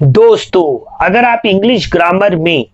दोस्तों, अगर आप इंग्लिश ग्रामर में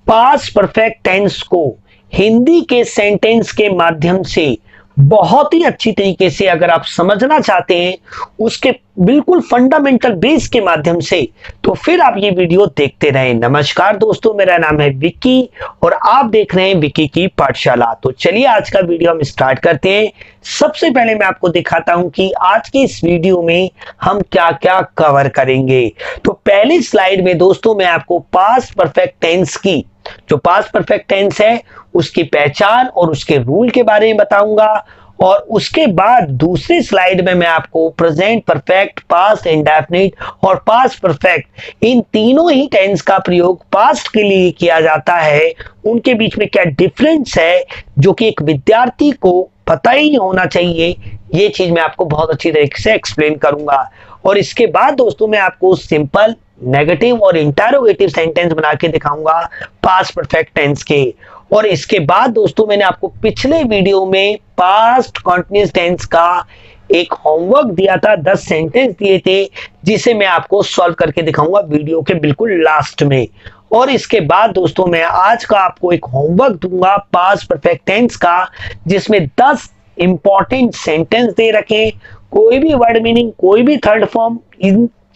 पास्ट परफेक्ट टेंस को हिंदी के सेंटेंस के माध्यम से बहुत ही अच्छी तरीके से अगर आप समझना चाहते हैं, उसके बिल्कुल फंडामेंटल बेस के माध्यम से, तो फिर आप ये वीडियो देखते रहें। नमस्कार दोस्तों, मेरा नाम है विक्की और आप देख रहे हैं विक्की की पाठशाला। तो चलिए आज का वीडियो हम स्टार्ट करते हैं। सबसे पहले मैं आपको दिखाता हूं कि आज के इस वीडियो में हम क्या क्या कवर करेंगे। तो पहली स्लाइड में दोस्तों मैं आपको पास्ट परफेक्ट टेंस की, जो पास्ट परफेक्ट टेंस है, उसकी पहचान और उसके रूल के बारे में बताऊंगा। और उसके बाद दूसरी स्लाइड में मैं आपको प्रेजेंट परफेक्ट, पास्ट इंडेफिनिट और पास्ट परफेक्ट, इन तीनों ही टेंस का प्रयोग पास्ट के लिए किया जाता है, उनके बीच में क्या डिफरेंस है, जो कि एक विद्यार्थी को पता ही होना चाहिए। ये चीज मैं आपको बहुत अच्छी तरीके से एक्सप्लेन करूंगा। और इसके बाद दोस्तों मैं आपको सिंपल, नेगेटिव और इंटरोगेटिव सेंटेंस बना के दिखाऊंगा पास्ट परफेक्ट टेंस के। और इसके बाद दोस्तों मैंने आपको पिछले वीडियो में पास्ट कंटीन्यूअस टेंस का एक होमवर्क दिया था, 10 सेंटेंस दिए थे, जिसे मैं आपको सॉल्व करके दिखाऊंगा वीडियो के बिल्कुल लास्ट में। और इसके बाद दोस्तों मैं आज का आपको एक होमवर्क दूंगा पास्ट परफेक्ट टेंस का, जिसमें 10 इंपॉर्टेंट सेंटेंस दे रखे, कोई भी वर्ड मीनिंग, कोई भी थर्ड फॉर्म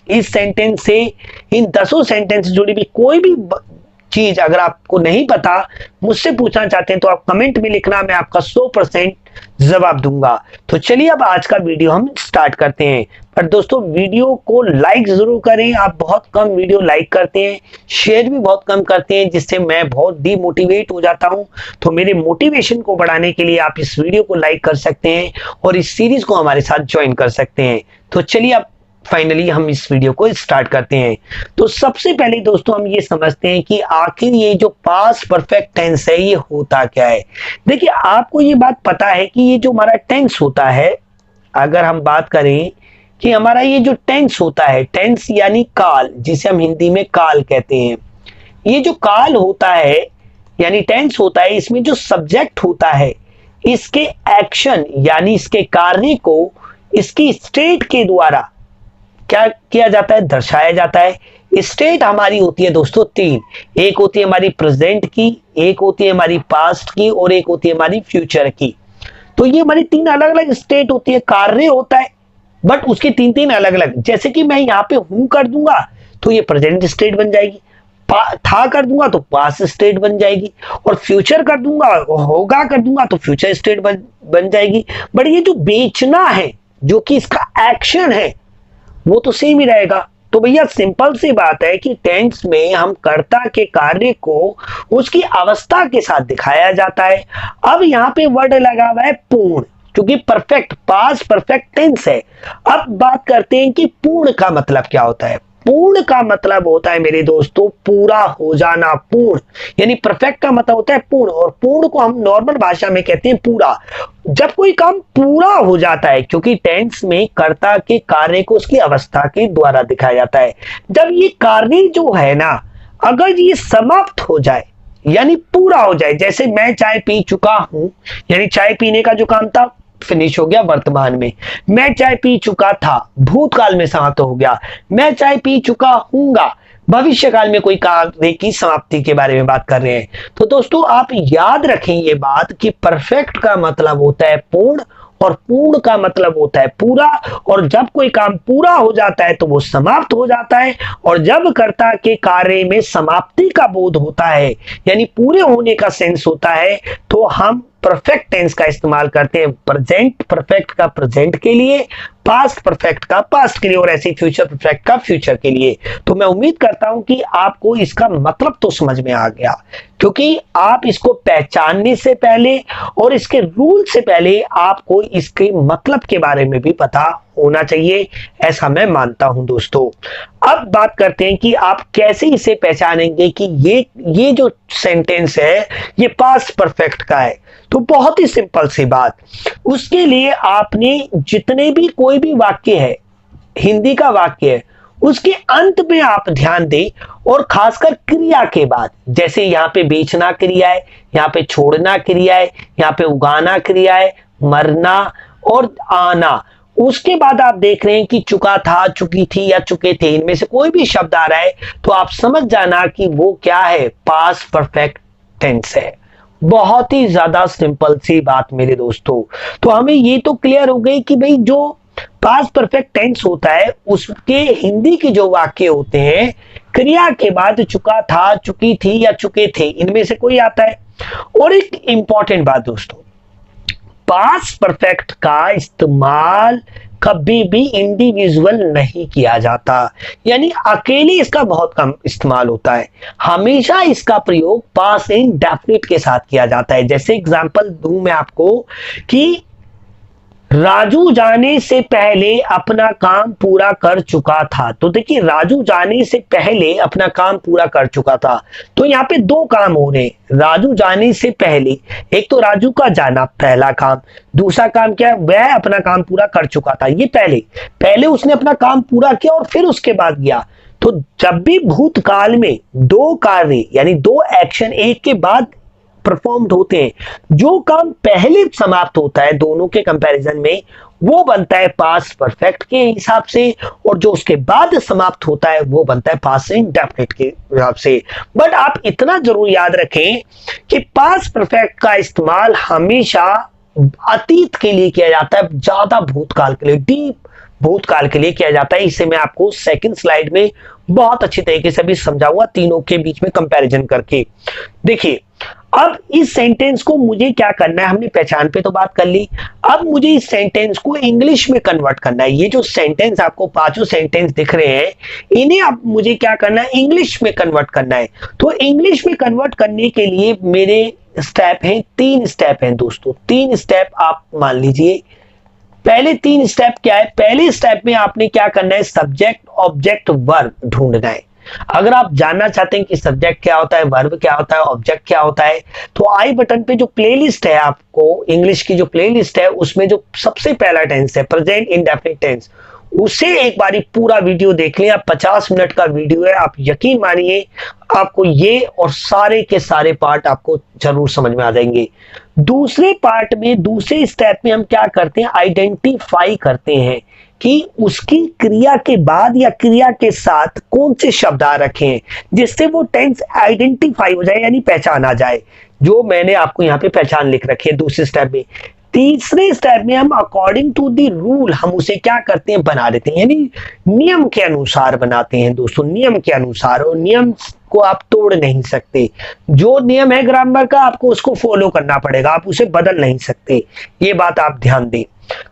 इस सेंटेंस से, इन 10 सेंटेंस से जुड़ी भी कोई भी चीज अगर आपको नहीं पता, मुझसे पूछना चाहते हैं, तो आप कमेंट में लिखना, मैं आपका 100% जवाब दूंगा। तो चलिए अब आज का वीडियो हम स्टार्ट करते हैं। पर दोस्तों वीडियो को लाइक जरूर करें। आप बहुत कम वीडियो लाइक करते हैं, शेयर भी बहुत कम करते हैं, जिससे मैं बहुत डिमोटिवेट हो जाता हूं। तो मेरे मोटिवेशन को बढ़ाने के लिए आप इस वीडियो को लाइक कर सकते हैं और इस सीरीज को हमारे साथ ज्वाइन कर सकते हैं। तो चलिए अब फाइनली हम इस वीडियो को स्टार्ट करते हैं। तो सबसे पहले दोस्तों हम ये समझते हैं कि आखिर ये जो पास्ट परफेक्ट टेंस है ये होता क्या है। देखिए, आपको ये बात पता है कि ये जो हमारा टेंस होता है, अगर हम बात करें कि हमारा ये जो टेंस होता है, टेंस यानी काल, जिसे हम हिंदी में काल कहते हैं, ये जो काल होता है यानी टेंस होता है, इसमें जो सब्जेक्ट होता है, इसके एक्शन यानी इसके कार्य को इसकी स्टेट के द्वारा क्या किया जाता है, दर्शाया जाता है। स्टेट हमारी होती है दोस्तों 3, एक होती है हमारी प्रेजेंट की, एक होती है हमारी पास्ट की और एक होती है हमारी फ्यूचर की। तो ये हमारी 3 अलग अलग स्टेट होती है। कार्य होता है बट उसकी 3 अलग अलग, जैसे कि मैं यहाँ पे हूं कर दूंगा तो ये प्रेजेंट स्टेट बन जाएगी, था कर दूंगा तो पास्ट स्टेट बन जाएगी, और फ्यूचर कर दूंगा, होगा कर दूंगा तो फ्यूचर स्टेट बन जाएगी। बट ये जो बेचना है, जो कि इसका एक्शन है, वो तो सेम ही रहेगा। तो भैया सिंपल सी बात है कि टेंस में हम कर्ता के कार्य को उसकी अवस्था के साथ दिखाया जाता है। अब यहाँ पे वर्ड लगा हुआ है पूर्ण, क्योंकि परफेक्ट पास्ट परफेक्ट टेंस है। अब बात करते हैं कि पूर्ण का मतलब क्या होता है। पूर्ण का मतलब होता है मेरे दोस्तों पूरा हो जाना। पूर्ण यानी परफेक्ट का मतलब होता है पूर्ण, और पूर्ण को हम नॉर्मल भाषा में कहते हैं पूरा। जब कोई काम पूरा हो जाता है, क्योंकि टेंस में कर्ता के कार्य को उसकी अवस्था के द्वारा दिखाया जाता है। जब ये कार्य जो है ना, अगर ये समाप्त हो जाए यानी पूरा हो जाए, जैसे मैं चाय पी चुका हूं, यानी चाय पीने का जो काम था फिनिश हो गया वर्तमान में। मैं चाय पी चुका था भूतकाल में समाप्त हो गया। मैं चाय पी चुका हूंगा भविष्य काल में कोई कार्य की समाप्ति के बारे में बात कर रहे हैं। तो दोस्तों आप याद रखें ये बात कि परफेक्ट का मतलब होता है पूर्ण और पूर्ण का मतलब होता है पूरा। और जब कोई काम पूरा हो जाता है तो वो समाप्त हो जाता है, और जब कर्ता के कार्य में समाप्ति का बोध होता है यानी पूरे होने का सेंस होता है, तो हम परफेक्ट टेंस का इस्तेमाल करते हैं। प्रेजेंट परफेक्ट का प्रेजेंट के लिए, पास्ट परफेक्ट का पास्ट के लिए, और ऐसे फ्यूचर परफेक्ट का फ्यूचर के लिए। तो मैं उम्मीद करता हूं कि आपको इसका मतलब तो समझ में आ गया, क्योंकि आप इसको पहचानने से पहले और इसके रूल से पहले आपको इसके मतलब के बारे में भी पता होना चाहिए, ऐसा मैं मानता हूं दोस्तों। अब बात करते हैं कि आप कैसे इसे पहचानेंगे कि ये जो सेंटेंस है ये पास्ट परफेक्ट का है। तो बहुत ही सिंपल सी बात, उसके लिए आपने जितने भी कोई भी वाक्य है, हिंदी का वाक्य है, उसके अंत में आप ध्यान दें, और खासकर क्रिया के बाद, जैसे यहाँ पे बेचना क्रिया है, यहाँ पे छोड़ना क्रिया है, यहाँ पे उगाना क्रिया है, मरना और आना, उसके बाद आप देख रहे हैं कि चुका था, चुकी थी या चुके थे, इनमें से कोई भी शब्द आ रहा है तो आप समझ जाना कि वो क्या है, पास्ट परफेक्ट टेंस है। बहुत ही ज्यादा सिंपल सी बात मेरे दोस्तों। तो हमें ये तो क्लियर हो गई कि भाई जो पास्ट परफेक्ट टेंस होता है उसके हिंदी के जो वाक्य होते हैं, क्रिया के बाद चुका था, चुकी थी या चुके थे, इनमें से कोई आता है। और एक इंपॉर्टेंट बात दोस्तों, पास्ट परफेक्ट का इस्तेमाल कभी भी इंडिविजुअल नहीं किया जाता, यानी अकेले इसका बहुत कम इस्तेमाल होता है। हमेशा इसका प्रयोग पास्ट इंडेफिनिट के साथ किया जाता है। जैसे एग्जांपल दूं मैं आपको कि राजू जाने से पहले अपना काम पूरा कर चुका था। तो देखिए, राजू जाने से पहले अपना काम पूरा कर चुका था, तो यहाँ पे दो काम हो रहे हैं। राजू जाने से पहले, एक तो राजू का जाना पहला काम, दूसरा काम क्या है, वह अपना काम पूरा कर चुका था। ये पहले पहले उसने अपना काम पूरा किया और फिर उसके बाद गया। तो जब भी भूतकाल में दो कार्य यानी दो एक्शन एक के बाद परफॉर्म्ड होते हैं, जो काम पहले समाप्त होता है दोनों के कंपैरिजन में, वो बनता है पास्ट परफेक्ट के हिसाब से, और जो उसके बाद समाप्त होता है वो बनता है पास्ट इंडेफिनिट के हिसाब से। बट आप इतना जरूर याद रखें कि पास्ट परफेक्ट का इस्तेमाल हमेशा अतीत के लिए किया जाता है, ज्यादा भूतकाल के लिए, डीप भूतकाल के लिए किया जाता है। इसे मैं आपको सेकंड स्लाइड में बहुत अच्छी तरीके से भी समझाऊंगा, तीनों के बीच में कंपैरिजन करके। देखिए, अब इस सेंटेंस को मुझे क्या करना है, हमने पहचान पे तो बात कर ली, अब मुझे इस सेंटेंस को इंग्लिश में कन्वर्ट करना है। ये जो सेंटेंस आपको पांचों सेंटेंस दिख रहे हैं, इन्हें अब मुझे क्या करना है, इंग्लिश में कन्वर्ट करना है। तो इंग्लिश में कन्वर्ट करने के लिए मेरे स्टेप हैं, 3 स्टेप हैं दोस्तों, 3 स्टेप आप मान लीजिए। पहले 3 स्टेप क्या है, पहले स्टेप में आपने क्या करना है, सब्जेक्ट ऑब्जेक्ट वर्ब ढूंढना है। अगर आप जानना चाहते हैं कि सब्जेक्ट क्या होता है, वर्ब क्या होता है, ऑब्जेक्ट क्या होता है, तो आई बटन पे जो प्लेलिस्ट है, आपको इंग्लिश की जो प्लेलिस्ट है, उसमें जो सबसे पहला टेंस है प्रेजेंट इंडेफिनिट टेंस, उसे एक बारी पूरा वीडियो देख लें। आप 50 मिनट का वीडियो है, आप यकीन मानिए आपको ये और सारे के सारे पार्ट आपको जरूर समझ में आ जाएंगे। दूसरे पार्ट में, दूसरे स्टेप में हम क्या करते हैं, आइडेंटिफाई करते हैं कि उसकी क्रिया के बाद या क्रिया के साथ कौन से शब्द आ रखे हैं, जिससे वो टेंस आइडेंटिफाई हो जाए, यानी पहचान आ जाए। जो मैंने आपको यहाँ पे पहचान लिख रखी है दूसरे स्टेप में। तीसरे स्टेप में हम अकॉर्डिंग टू द रूल हम उसे क्या करते हैं, बना देते हैं, यानी नियम के अनुसार बनाते हैं दोस्तों, नियम के अनुसार। और नियम को आप तोड़ नहीं सकते, जो नियम है ग्रामर का आपको उसको फॉलो करना पड़ेगा, आप उसे बदल नहीं सकते, ये बात आप ध्यान दें।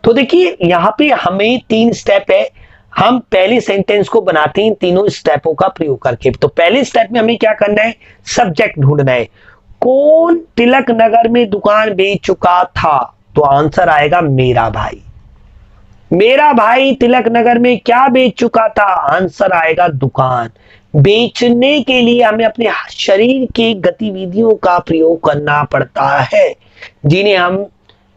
तो देखिए, यहाँ पे हमें 3 स्टेप है, हम पहले सेंटेंस को बनाते हैं तीनों स्टेपों का प्रयोग करके। तो पहले स्टेप में हमें क्या करना है, सब्जेक्ट ढूंढना है। कौन तिलक नगर में दुकान बेच चुका था, तो आंसर आएगा मेरा भाई। मेरा भाई तिलक नगर में क्या बेच चुका था, आंसर आएगा दुकान। बेचने के लिए हमें अपने शरीर की गतिविधियों का प्रयोग करना पड़ता है, जिन्हें हम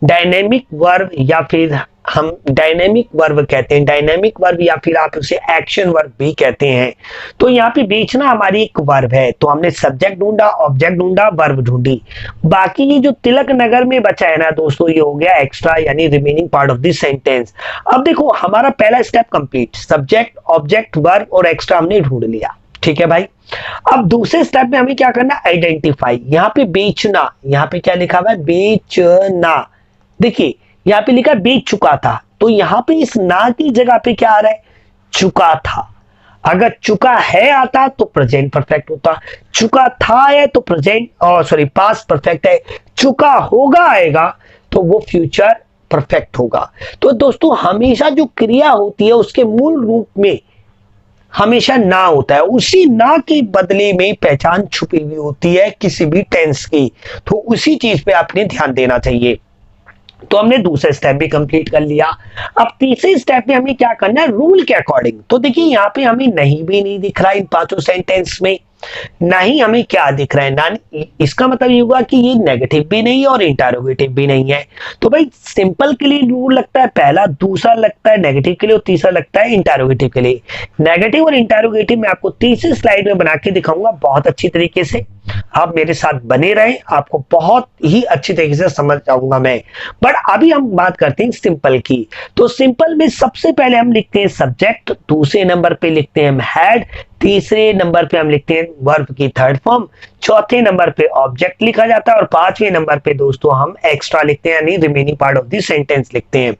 डायनेमिक वर्ब या फिर हम डायनेमिक वर्ब कहते हैं, डायनेमिक वर्ब या फिर आप उसे एक्शन वर्ब भी कहते हैं। तो यहाँ पे बेचना हमारी एक वर्ब है, तो हमने सब्जेक्ट ढूंढा, ऑब्जेक्ट ढूंढा, वर्ब ढूंढी। बाकी ये जो तिलक नगर में बचा है ना दोस्तों, ये हो गया एक्स्ट्रा यानी remaining part of this sentence. अब देखो, हमारा पहला step complete, subject object verb और एक्स्ट्रा हमने ढूंढ लिया, ठीक है भाई। अब दूसरे स्टेप में हमें क्या करना, आइडेंटिफाई। यहाँ पे बेचना, यहाँ पे क्या लिखा हुआ है, बेचना। देखिए, यहाँ पे लिखा बेच चुका था, तो यहाँ पे इस ना की जगह पे क्या आ रहा है, चुका था। अगर चुका है आता तो प्रेजेंट परफेक्ट होता, चुका था है तो प्रेजेंट सॉरी पास्ट परफेक्ट है, चुका होगा आएगा तो वो फ्यूचर परफेक्ट होगा। तो दोस्तों, हमेशा जो क्रिया होती है उसके मूल रूप में हमेशा ना होता है, उसी ना के बदले में पहचान छुपी हुई होती है किसी भी टेंस की, तो उसी चीज पे आपने ध्यान देना चाहिए। तो हमने दूसरा स्टेप भी कंप्लीट कर लिया। अब तीसरे स्टेप में हमें क्या करना है, रूल के अकॉर्डिंग। तो देखिए, यहाँ पे हमें नहीं भी नहीं दिख रहा है इन पांचों सेंटेंस में, नहीं हमें क्या दिख रहा है ना, इसका मतलब ये होगा कि ये नेगेटिव भी नहीं है और इंटरोगेटिव भी नहीं है। तो भाई सिंपल के लिए रूल लगता है पहला, दूसरा लगता है नेगेटिव के लिए और तीसरा लगता है इंटरोगेटिव के लिए। नेगेटिव और इंटरोगेटिव मैं आपको तीसरी स्लाइड में बना के दिखाऊंगा बहुत अच्छी तरीके से। आप मेरे साथ बने रहें, आपको बहुत ही अच्छी तरीके से समझ जाऊंगा मैं। बट अभी हम बात करते हैं सिंपल की। तो सिंपल में सबसे पहले हम लिखते हैं सब्जेक्ट, दूसरे नंबर पे लिखते हैं हम हैड, तीसरे नंबर पे हम लिखते हैं वर्ब की थर्ड फॉर्म, चौथे नंबर पे ऑब्जेक्ट लिखा जाता है और पांचवें नंबर पे दोस्तों हम एक्स्ट्रा लिखते हैं यानी remaining part of the sentence लिखते हैं।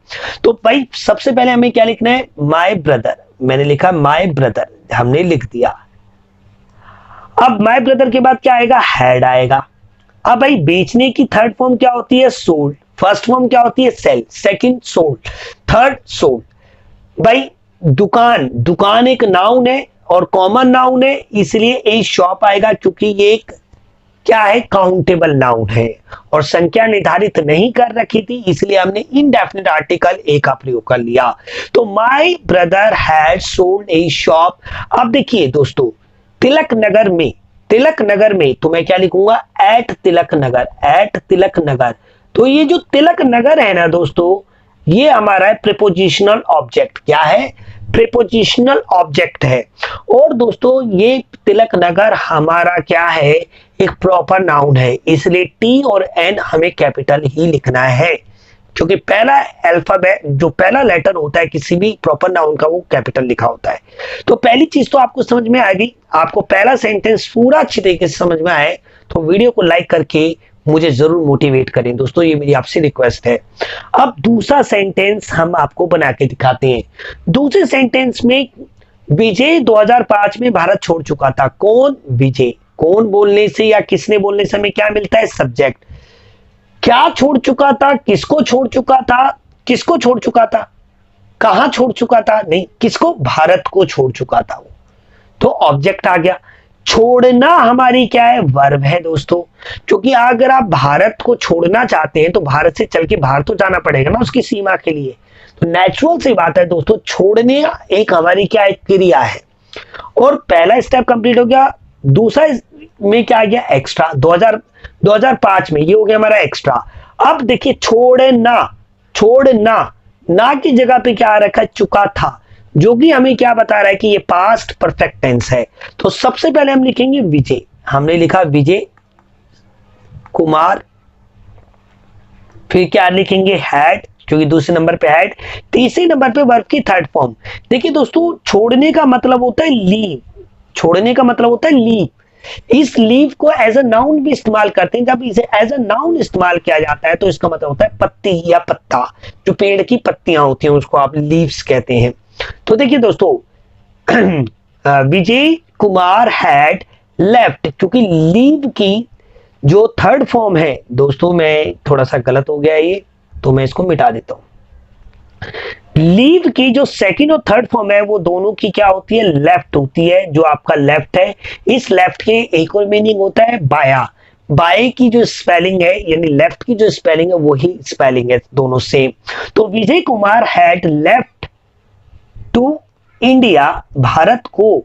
तो भाई सबसे पहले हमें क्या लिखना है, माय ब्रदर, मैंने लिखा माय ब्रदर, हमने लिख दिया। अब माय ब्रदर के बाद क्या आएगा, हैड आएगा। अब भाई बेचने की थर्ड फॉर्म क्या होती है, सोल्ड, फर्स्ट फॉर्म क्या होती है, sell, second sold, third sold. भाई दुकान, दुकान एक नाउन है और कॉमन नाउन है, इसलिए ए शॉप आएगा क्योंकि ये एक क्या है, काउंटेबल नाउन है और संख्या निर्धारित नहीं कर रखी थी, इसलिए हमने इनडेफिनिट आर्टिकल ए का प्रयोग कर लिया। तो my brother had sold a shop. अब देखिए दोस्तों, तिलक नगर में, तिलक नगर में तो मैं क्या लिखूंगा, एट तिलक नगर, एट तिलक नगर। तो ये जो तिलक नगर है ना दोस्तों, ये हमारा है प्रीपोजिशनल ऑब्जेक्ट। क्या है, प्रीपोजिशनल ऑब्जेक्ट है। और दोस्तों ये तिलक नगर हमारा क्या है, एक प्रॉपर नाउन है, इसलिए टी और एन हमें कैपिटल ही लिखना है क्योंकि पहला अल्फाबेट, जो पहला लेटर होता है किसी भी प्रॉपर नाउन का, वो कैपिटल लिखा होता है। तो पहली चीज तो आपको समझ में आएगी। आपको पहला सेंटेंस पूरा अच्छी तरीके से समझ में आए तो वीडियो को लाइक करके मुझे जरूर मोटिवेट करें दोस्तों, ये मेरी आपसे रिक्वेस्ट है। अब दूसरा सेंटेंस हम आपको बना के दिखाते हैं। दूसरे सेंटेंस में विजय 2005 में भारत छोड़ चुका था। कौन, विजय। कौन बोलने से या किसने बोलने से हमें क्या मिलता है, सब्जेक्ट। क्या छोड़ चुका था, किसको छोड़ चुका था, किसको छोड़ चुका था, कहां छोड़ चुका था, नहीं किसको, भारत को छोड़ चुका था वो, तो ऑब्जेक्ट आ गया। छोड़ना हमारी क्या है, वर्ब है दोस्तों, क्योंकि अगर आप भारत को छोड़ना चाहते हैं तो भारत से चल के बाहर तो जाना पड़ेगा ना उसकी सीमा के लिए। तो नेचुरल सी बात है दोस्तों, छोड़ने एक हमारी क्या एक क्रिया है। और पहला स्टेप कंप्लीट हो गया। दूसरा में क्या आ गया, एक्स्ट्रा। 2005 में ये हो गया हमारा एक्स्ट्रा। अब देखिए छोड़ना, छोड़ना, ना की जगह पे क्या आ रखा है, चुका था, जो कि हमें क्या बता रहा है कि ये पास्ट परफेक्ट टेंस है। तो सबसे पहले हम लिखेंगे विजय, हमने लिखा विजय कुमार। फिर क्या लिखेंगे, हैड, क्योंकि दूसरे नंबर पे हैड। तीसरे नंबर पे वर्ब की थर्ड फॉर्म। देखिए दोस्तों, छोड़ने का मतलब होता है लीव, छोड़ने का मतलब होता है लीव। इस लीव को एज अ नाउन भी इस्तेमाल करते हैं। जब इसे एज अ नाउन इस्तेमाल किया जाता है तो इसका मतलब होता है पत्ती या पत्ता, जो पेड़ की पत्तियां होती हैं उसको आप लीव्स कहते हैं। तो देखिए दोस्तों, विजय कुमार हैड लेफ्ट, क्योंकि लीव की जो थर्ड फॉर्म है दोस्तों, मैं थोड़ा सा गलत हो गया ये, तो मैं इसको मिटा देता हूं। लीव की जो सेकंड और थर्ड फॉर्म है वो दोनों की क्या होती है, लेफ्ट होती है। जो आपका लेफ्ट है, इस लेफ्ट के एक और मीनिंग होता है बाया। बाय की जो स्पेलिंग है यानी लेफ्ट की जो स्पेलिंग है वही स्पेलिंग है, दोनों सेम। तो Vijay Kumar had left to India, Bharat को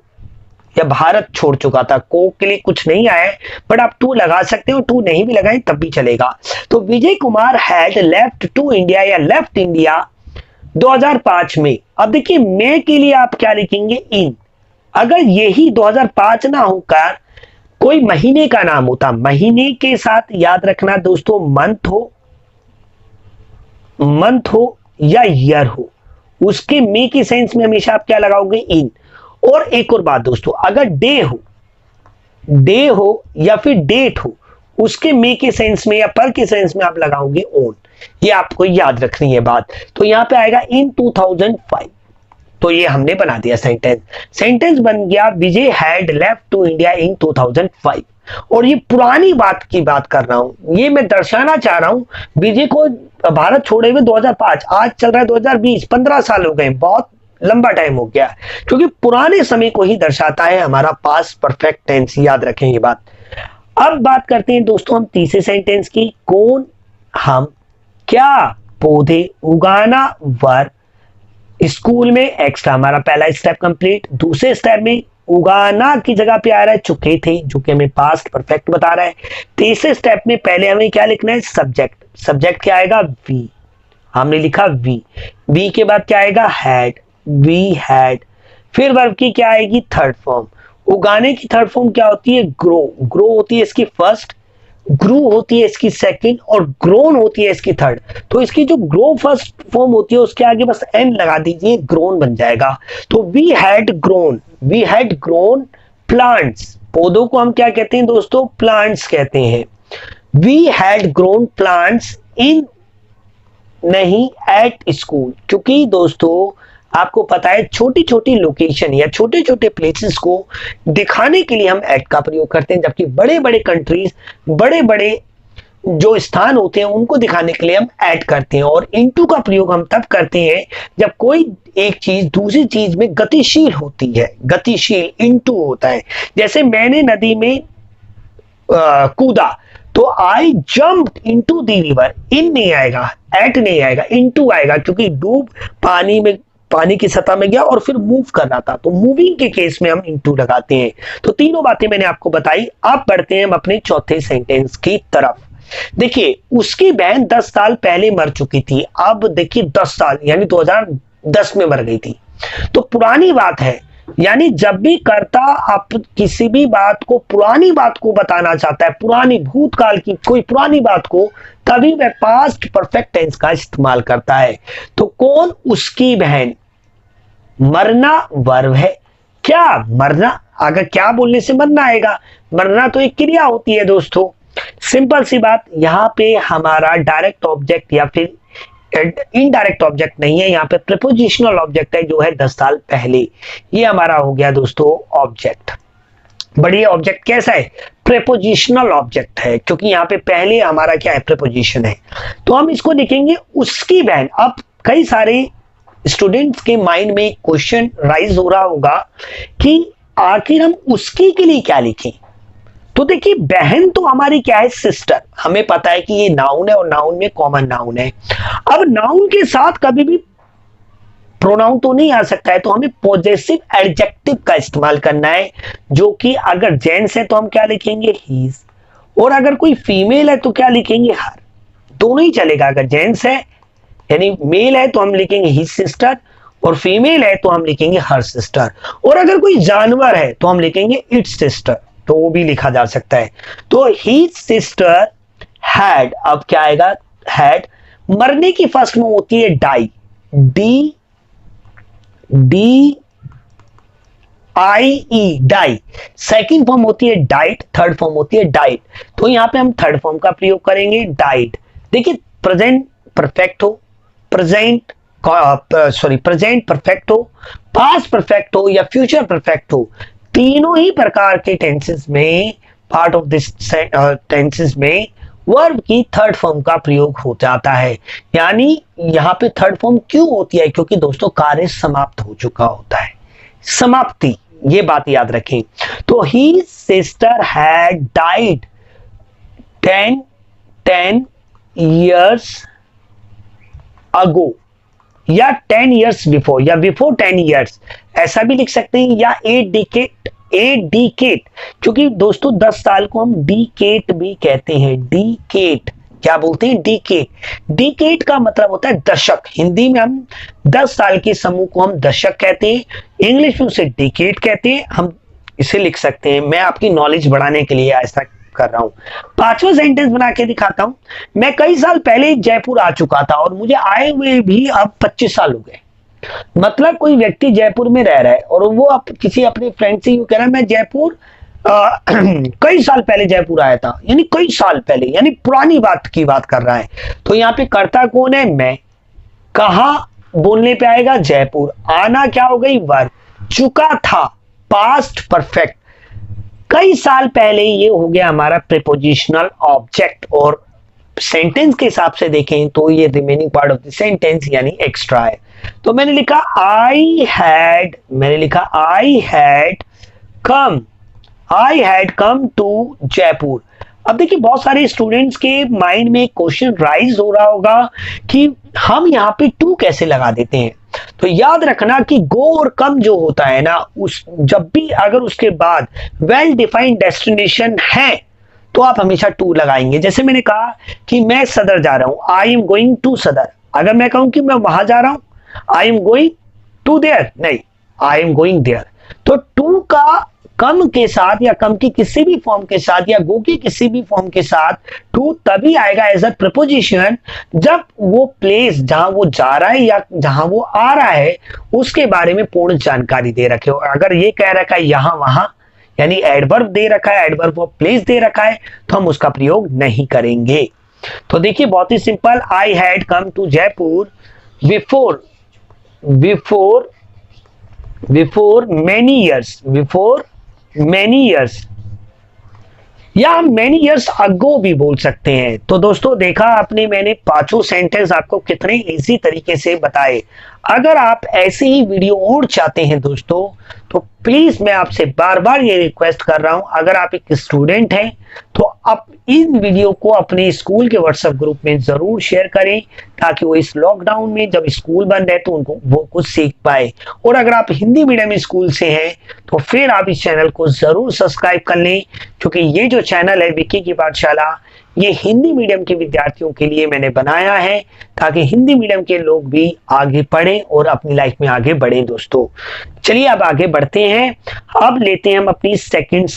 या भारत छोड़ चुका था। को के लिए कुछ नहीं आया है, बट आप टू लगा सकते हो, टू नहीं भी लगाए तब भी चलेगा। तो Vijay Kumar had left to India या लेफ्ट इंडिया 2005 में। अब देखिए मे के लिए आप क्या लिखेंगे, इन। अगर यही 2005 ना होकर कोई महीने का नाम होता, महीने के साथ याद रखना दोस्तों, मंथ हो या ईयर हो, उसके मे के सेंस में हमेशा आप क्या लगाओगे, इन। और एक और बात दोस्तों, अगर डे हो या फिर डेट हो, उसके मे के सेंस में या पर के सेंस में आप लगाओगे ओन। ये आपको याद रखनी है बात। तो यहां पे आएगा इन 2005। तो ये हमने बना दिया सेंटेंस। सेंटेंस बन गया Vijay had left to India in 2005। और ये पुरानी बात की बात कर रहा हूं, ये मैं दर्शाना चाह रहा हूं विजय को भारत छोड़े हुए 2005, आज चल रहा है 2020, 15 साल हो गए, बहुत लंबा टाइम हो गया, क्योंकि पुराने समय को ही दर्शाता है हमारा पास्ट परफेक्ट टेंस। याद रखें ये बात। अब बात करते हैं दोस्तों हम तीसरे सेंटेंस की। कौन, हम, क्या, पौधे उगाना, वर्ब। स्कूल में एक्स्ट्रा, हमारा पहला स्टेप कंप्लीट। दूसरे स्टेप में उगाना की जगह पे आ रहा है चुके थे, जो कि हमें पास्ट परफेक्ट बता रहा है। तीसरे स्टेप में पहले हमें क्या लिखना है, सब्जेक्ट। सब्जेक्ट क्या आएगा, वी, हमने लिखा वी। वी के बाद क्या आएगा, हैड, वी हैड। फिर वर्ब की क्या आएगी, थर्ड फॉर्म। उगाने की थर्ड फॉर्म क्या होती है? ग्रो। ग्रो होती है इसकी फर्स्ट, ग्रू होती है इसकी सेकंड, और ग्रोन होती है इसकी थर्ड। तो इसकी जो ग्रो फर्स्ट फॉर्म होती है उसके आगे बस एन लगा दीजिए, ग्रोन बन जाएगा। तो वी हैड ग्रोन प्लांट्स। पौधों को हम क्या कहते हैं दोस्तों? प्लांट्स कहते हैं। We had grown plants in, नहीं एट स्कूल, क्योंकि दोस्तों आपको पता है छोटी छोटी लोकेशन या छोटे छोटे प्लेसेस को दिखाने के लिए हम एट का प्रयोग करते हैं, जबकि बड़े बड़े कंट्रीज, बड़े बड़े जो स्थान होते हैं उनको दिखाने के लिए हम एट करते हैं। और इनटू का प्रयोग हम तब करते हैं जब कोई एक चीज दूसरी चीज में गतिशील होती है, गतिशील इनटू होता है। जैसे मैंने नदी में कूदा, तो I jump into the river, in नहीं आएगा, एट नहीं आएगा, इनटू आएगा, क्योंकि डूब पानी में, पानी की सतह में गया और फिर मूव कर रहा था, तो मूविंग के केस में हम इनटू लगाते हैं। तो तीनों बातें मैंने आपको बताई। अब बढ़ते हैं हम अपने चौथे सेंटेंस की तरफ। देखिए, उसकी बहन 10 साल पहले मर चुकी थी। अब देखिए 10 साल यानी 2010 में मर गई थी, तो पुरानी बात है। यानी जब भी कर्ता आप किसी भी बात को, पुरानी बात को बताना चाहता है, पुरानी भूतकाल की कोई पुरानी बात को, तभी वह पास्ट परफेक्ट टेंस का इस्तेमाल करता है। तो कौन? उसकी बहन। मरना वर्ब है। क्या? मरना। अगर क्या बोलने से मरना आएगा? मरना तो एक क्रिया होती है दोस्तों। सिंपल सी बात। यहां पे हमारा डायरेक्ट ऑब्जेक्ट या फिर इनडायरेक्ट ऑब्जेक्ट नहीं है, यहाँ पे प्रीपोजिशनल ऑब्जेक्ट है जो है 10 साल पहले। ये हमारा हो गया दोस्तों ऑब्जेक्ट। बढ़िया। ऑब्जेक्ट कैसा है? प्रीपोजिशनल ऑब्जेक्ट है, क्योंकि यहाँ पे पहले हमारा क्या है? प्रीपोजिशन है। तो हम इसको लिखेंगे उसकी बहन। अब कई सारे स्टूडेंट्स के माइंड में क्वेश्चन राइज हो रहा होगा कि आखिर हम उसकी के लिए क्या लिखें। तो देखिए, बहन तो हमारी क्या है? सिस्टर। हमें पता है कि ये नाउन है और नाउन में कॉमन नाउन है। अब नाउन के साथ कभी भी प्रोनाउन तो नहीं आ सकता है, तो हमें पॉजेसिव एडजेक्टिव का इस्तेमाल करना है, जो कि अगर जेंट्स है तो हम क्या लिखेंगे? हीज, और अगर कोई फीमेल है तो क्या लिखेंगे? हर। दोनों ही चलेगा। अगर जेंट्स है यानी मेल है तो हम लिखेंगे हिज सिस्टर, और फीमेल है तो हम लिखेंगे हर सिस्टर, और अगर कोई जानवर है तो हम लिखेंगे इट्स सिस्टर, तो वो भी लिखा जा सकता है। तो हिज सिस्टर हैड, अब क्या आएगा? हैड। मरने की फर्स्ट में होती है die, D D I E, die. Second form होती है डाइट, थर्ड फॉर्म होती है डाइट। तो यहां पे हम थर्ड फॉर्म का प्रयोग करेंगे, डाइट। देखिए, प्रेजेंट परफेक्ट हो, प्रेजेंट परफेक्ट हो, पास्ट परफेक्ट हो या फ्यूचर परफेक्ट हो, तीनों ही प्रकार के टेंसेस में, पार्ट ऑफ दिस टेंसेस में वर्ब की थर्ड फॉर्म का प्रयोग हो जाता है। यानी यहां पे थर्ड फॉर्म क्यों होती है? क्योंकि दोस्तों कार्य समाप्त हो चुका होता है, समाप्ति, ये बात याद रखें। तो he sister had died 10 years अगो, या 10 years बिफोर, या बिफोर 10 years, ऐसा भी लिख सकते हैं, या ए डिकेट, क्योंकि दोस्तों 10 साल को हम डिकेट भी कहते हैं। डिकेट क्या बोलते हैं? डिकेट। डिकेट का मतलब होता है दशक। हिंदी में हम 10 साल के समूह को हम दशक कहते हैं, इंग्लिश में उसे डिकेट कहते हैं। हम इसे लिख सकते हैं। मैं आपकी नॉलेज बढ़ाने के लिए ऐसा कर रहा हूं। पांचवा सेंटेंस बना के दिखाता हूं। मैं कई साल पहले जयपुर आ चुका था और मुझे आए हुए भी अब 25 साल हो गए। मतलब कोई व्यक्ति जयपुर में रह रहा है और वो किसी अपने फ्रेंड से यूं कह रहा है मैं जयपुर कई साल पहले जयपुर आया था, यानी कई साल पहले, यानी पुरानी बात की बात कर रहा है। तो यहाँ पे कर्ता कौन है? मैं। कहां बोलने पे आएगा? जयपुर। आना क्या हो गई? वर्ब। चुका था, पास्ट परफेक्ट। कई साल पहले, ये हो गया हमारा प्रीपोजिशनल ऑब्जेक्ट। और सेंटेंस के हिसाब से देखें तो ये remaining part of the sentence यानी एक्स्ट्रा है। तो मैंने लिखा I had come to Jaipur. अब देखिए, बहुत सारे स्टूडेंट्स के माइंड में क्वेश्चन राइज हो रहा होगा कि हम यहाँ पे टू कैसे लगा देते हैं। तो याद रखना कि गो और कम जो होता है ना, उस जब भी अगर उसके बाद वेल डिफाइंड डेस्टिनेशन है तो आप हमेशा टू लगाएंगे। जैसे मैंने कहा कि मैं सदर जा रहा हूं, आई एम गोइंग टू सदर। अगर मैं कहूं कि मैं वहां जा रहा हूं, I am going to there, नहीं, आई एम गोइंग देयर। तो टू का कम के साथ या कम की किसी भी फॉर्म के साथ या गो की किसी भी फॉर्म के साथ टू तभी आएगा एज अ प्रपोजिशन जब वो प्लेस जहां वो जा रहा है या जहां वो आ रहा है उसके बारे में पूर्ण जानकारी दे रखे हो। अगर ये कह रखा है यहां वहां यानी एडवर्ब दे रखा है, एडवर्ब ऑफ प्लेस दे रखा है, तो हम उसका प्रयोग नहीं करेंगे। तो देखिए बहुत ही simple, I had come to Jaipur before many years या हम मैनी ईयर्स अगो भी बोल सकते हैं। तो दोस्तों देखा आपने, मैंने पांचों सेंटेंस आपको कितने इजी तरीके से बताए। अगर आप ऐसे ही वीडियो और चाहते हैं दोस्तों तो प्लीज मैं आपसे बार बार ये रिक्वेस्ट कर रहा हूं, अगर आप एक स्टूडेंट हैं तो आप इन वीडियो को अपने स्कूल के व्हाट्सएप ग्रुप में जरूर शेयर करें ताकि वो इस लॉकडाउन में जब स्कूल बंद है तो उनको वो कुछ सीख पाए। और अगर आप हिंदी मीडियम स्कूल से हैं तो फिर आप इस चैनल को जरूर सब्सक्राइब कर लें, क्योंकि ये जो चैनल है विक्की की पाठशाला ये हिंदी मीडियम के विद्यार्थियों के लिए मैंने बनाया है ताकि हिंदी मीडियम के लोग भी आगे पढ़ें और अपनी लाइफ में आगे बढ़ें। दोस्तों चलिए अब आगे बढ़ते हैं। अब लेते हैं हम अपनी सेकंड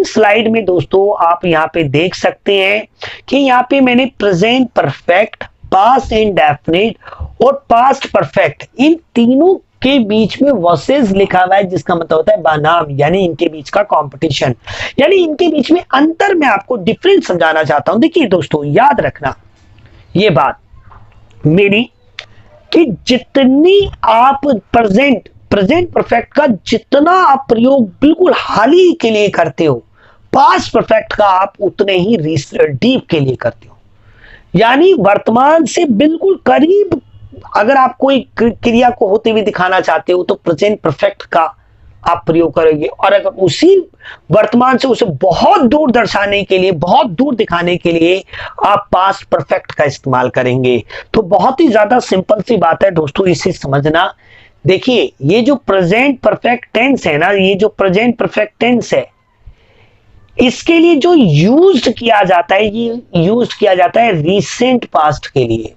स्लाइड में दोस्तों आप यहाँ पे देख सकते हैं कि यहाँ पे मैंने प्रेजेंट परफेक्ट, पास्ट इंडेफिनिट और पास्ट परफेक्ट इन तीनों के बीच में वर्सेस लिखा हुआ है, जिसका मतलब होता है बनाम, यानी इनके बीच का कंपटीशन, यानी इनके बीच में अंतर मैं आपको डिफरेंस समझाना चाहता हूं। देखिए दोस्तों याद रखना ये बात मेरी कि जितनी आप प्रेजेंट परफेक्ट का जितना आप प्रयोग बिल्कुल हाल ही के लिए करते हो, पास्ट परफेक्ट का आप उतने ही डीप के लिए करते हो। यानी वर्तमान से बिल्कुल करीब अगर आप कोई क्रिया को होते हुए दिखाना चाहते हो तो प्रेजेंट परफेक्ट का आप प्रयोग करोगे, और अगर उसी वर्तमान से उसे बहुत दूर दर्शाने के लिए, बहुत दूर दिखाने के लिए आप पास्ट परफेक्ट का इस्तेमाल करेंगे। तो बहुत ही ज्यादा सिंपल सी बात है दोस्तों, इसे समझना। देखिए ये जो प्रेजेंट परफेक्ट टेंस है ना, ये जो प्रेजेंट परफेक्ट टेंस है इसके लिए जो यूज्ड किया जाता है, ये यूज किया जाता है रिसेंट पास्ट के लिए।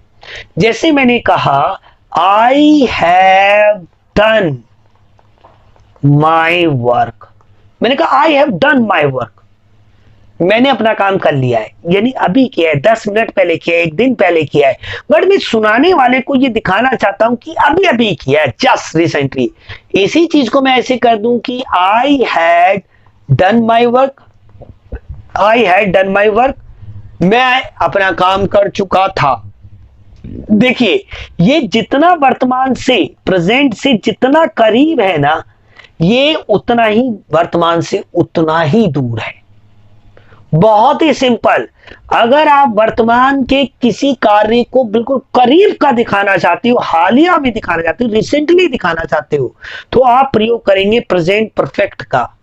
जैसे मैंने कहा I have done my work, मैंने कहा I have done my work, मैंने अपना काम कर लिया है, यानी अभी किया है, 10 मिनट पहले किया है, 1 दिन पहले किया है। बट मैं सुनाने वाले को ये दिखाना चाहता हूं कि अभी अभी किया है, जस्ट रिसेंटली। इसी चीज को मैं ऐसे कर दूं कि I had done my work, मैं अपना काम कर चुका था। देखिए ये जितना वर्तमान से, प्रेजेंट से जितना करीब है ना, ये उतना ही वर्तमान से उतना ही दूर है। बहुत ही सिंपल, अगर आप वर्तमान के किसी कार्य को बिल्कुल करीब का दिखाना चाहते हो, हालिया में दिखाना चाहते हो, रिसेंटली दिखाना चाहते हो, तो आप प्रयोग करेंगे प्रेजेंट परफेक्ट का।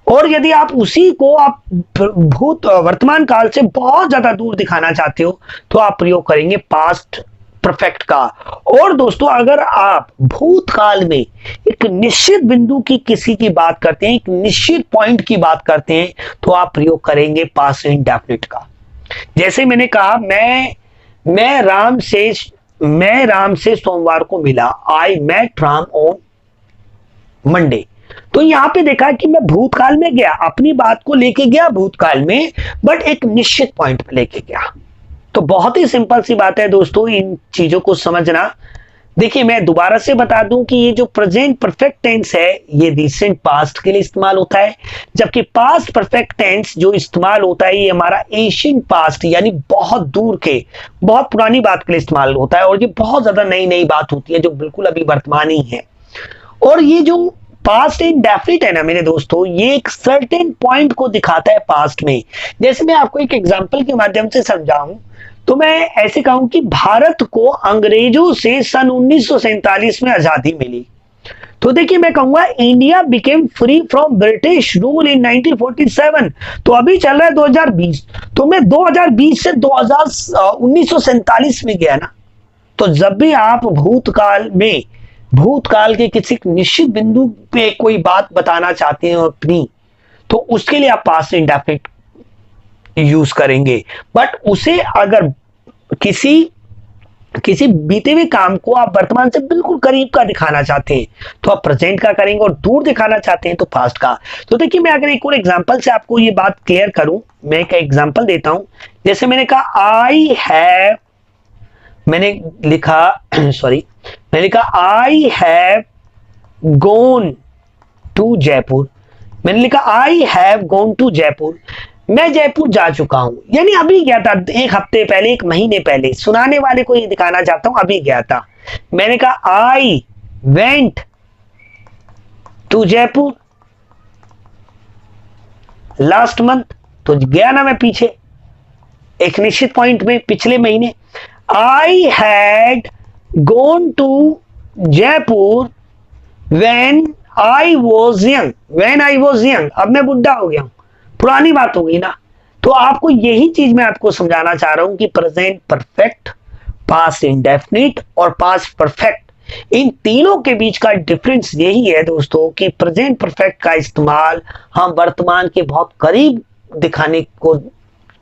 और यदि आप उसी को आप वर्तमान काल से बहुत ज्यादा दूर दिखाना चाहते हो तो आप प्रयोग करेंगे पास्ट परफेक्ट का। और दोस्तों अगर आप भूतकाल में एक निश्चित बिंदु की किसी की बात करते हैं, एक निश्चित पॉइंट की बात करते हैं, तो आप प्रयोग करेंगे पास्ट इंडेफिनिट का। जैसे मैंने कहा मैं राम से सोमवार को मिला, I met Ram on Monday. तो यहां पे देखा कि मैं भूतकाल में गया, अपनी बात को लेके गया भूतकाल में, बट एक निश्चित पॉइंट पे लेके गया। तो बहुत ही सिंपल सी बात है दोस्तों इन चीजों को समझना। देखिए मैं दोबारा से बता दूं कि ये जो प्रेजेंट परफेक्ट टेंस है ये रिसेंट पास्ट के लिए इस्तेमाल होता है, जबकि पास्ट परफेक्ट टेंस जो इस्तेमाल होता है ये हमारा एशियन पास्ट यानी बहुत दूर के, बहुत पुरानी बात के लिए इस्तेमाल होता है। और ये बहुत ज्यादा नई बात होती है जो बिल्कुल अभी वर्तमान ही है। और ये जो पास्ट इंडेफिनिट है ना मेरे दोस्तों, ये एक सर्टेन पॉइंट को दिखाता है पास्ट में। जैसे मैं आपको एक एग्जांपल के माध्यम से समझाऊं तो मैं ऐसे कहूं कि भारत को अंग्रेजों से सन 1947 में आजादी मिली। तो देखिए मैं कहूंगा India became free from British rule in 1947। तो अभी चल रहा है 2020, तो मैं 2020 से 1947 में गया ना। तो जब भी आप भूतकाल के किसी निश्चित बिंदु पे कोई बात बताना चाहते हैं अपनी, तो उसके लिए आप पास्ट इंडेफिनिट यूज करेंगे। बट उसे अगर किसी किसी बीते हुए काम को आप वर्तमान से बिल्कुल करीब का दिखाना चाहते हैं तो आप प्रेजेंट का करेंगे, और दूर दिखाना चाहते हैं तो पास्ट का। तो देखिए मैं अगर एक और एग्जांपल से आपको ये बात क्लियर करूं, मैं एक एग्जांपल देता हूं। जैसे मैंने कहा आई हैव, मैंने लिखा सॉरी मैंने लिखा I have gone to Jaipur. मैंने लिखा I have gone to Jaipur, मैं जयपुर जा चुका हूं, यानी अभी गया था, एक हफ्ते पहले, एक महीने पहले। सुनाने वाले को ये दिखाना चाहता हूं अभी गया था। मैंने कहा I went to Jaipur last month, तो गया ना मैं पीछे एक निश्चित पॉइंट में, पिछले महीने। I had gone to Jaipur when I was young, when I was young, अब मैं बुढ़ा हो गया हूं, पुरानी बात हो गई ना। तो आपको यही चीज मैं आपको समझाना चाह रहा हूं कि प्रेजेंट परफेक्ट, पास्ट इंडेफिनिट और पास्ट परफेक्ट, इन तीनों के बीच का डिफरेंस यही है दोस्तों कि प्रेजेंट परफेक्ट का इस्तेमाल हम वर्तमान के बहुत करीब दिखाने को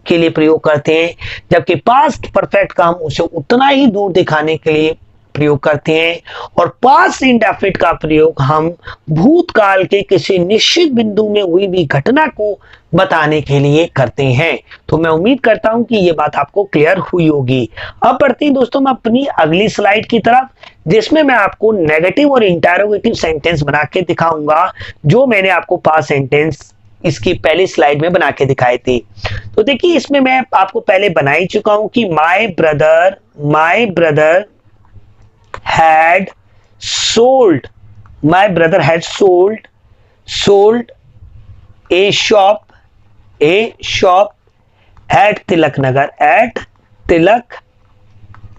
के लिए प्रयोग करते हैं, जबकि पास्ट परफेक्ट का हम उसे उतना ही दूर दिखाने के लिए प्रयोग करते हैं, और पास्ट इंडेफिनिट का प्रयोग हम भूतकाल के किसी निश्चित बिंदु में हुई भी घटना को बताने के लिए करते हैं। तो मैं उम्मीद करता हूं कि यह बात आपको क्लियर हुई होगी। अब बढ़ते हैं दोस्तों मैं अपनी अगली स्लाइड की तरफ, जिसमें मैं आपको नेगेटिव और इंटरोगेटिव सेंटेंस बना के दिखाऊंगा, जो मैंने आपको पास्ट सेंटेंस इसकी पहली स्लाइड में बना के दिखाए थे। तो देखिए इसमें मैं आपको पहले बना ही चुका हूं कि my brother had sold, my brother had sold a shop at Tilak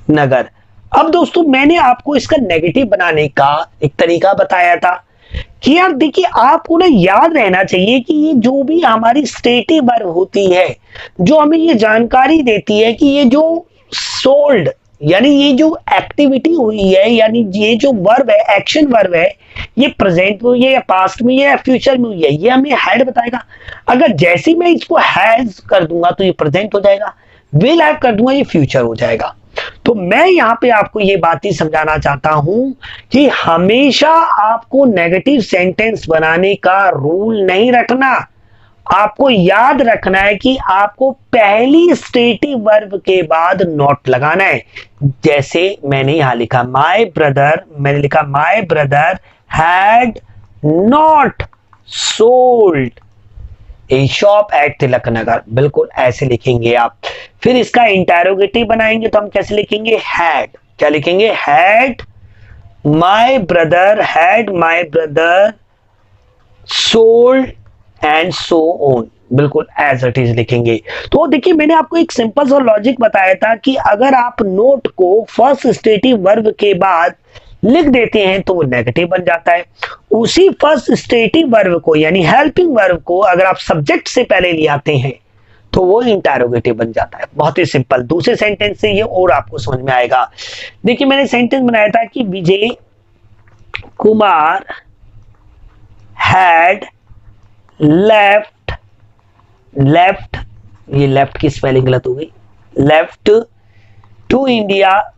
Nagar. अब दोस्तों मैंने आपको इसका नेगेटिव बनाने का एक तरीका बताया था कि यार देखिए आपको ना याद रहना चाहिए कि ये जो भी हमारी स्टेटिव वर्ब होती है, जो हमें ये जानकारी देती है कि ये जो सोल्ड यानी ये जो एक्टिविटी हुई है, यानी ये जो वर्ब है, एक्शन वर्ब है, ये प्रेजेंट में हुई है या पास्ट में या फ्यूचर में हुई है, ये हमें हैड बताएगा। अगर जैसे मैं इसको हैज कर दूंगा तो ये प्रेजेंट हो जाएगा, विल हैव कर दूंगा ये फ्यूचर हो जाएगा। तो मैं यहां पे आपको ये बात ही समझाना चाहता हूं कि हमेशा आपको नेगेटिव सेंटेंस बनाने का रूल नहीं रखना। आपको याद रखना है कि आपको पहली स्टेटिव वर्ब के बाद नॉट लगाना है। जैसे मैंने यहां लिखा माय ब्रदर, मैंने लिखा my brother had not sold a shop at Tilak Nagar, बिल्कुल ऐसे लिखेंगे आप। फिर इसका इंटरोगेटिव बनाएंगे तो हम कैसे लिखेंगे, हैड, क्या लिखेंगे, had my brother sold and so on, बिल्कुल एज इट इज लिखेंगे। तो देखिए मैंने आपको एक सिंपल सा लॉजिक बताया था कि अगर आप नोट को फर्स्ट स्टेटिव वर्ब के बाद लिख देते हैं तो वो नेगेटिव बन जाता है। उसी फर्स्ट स्टेटिव वर्ब को यानी हेल्पिंग वर्ब को अगर आप सब्जेक्ट से पहले ले आते हैं तो वो इंटरोगेटिव बन जाता है। बहुत ही सिंपल, दूसरे सेंटेंस से ये और आपको समझ में आएगा। देखिए मैंने सेंटेंस बनाया था कि विजय कुमार हैड लेफ्ट, ये लेफ्ट की स्पेलिंग गलत हो गई, लेफ्ट टू इंडिया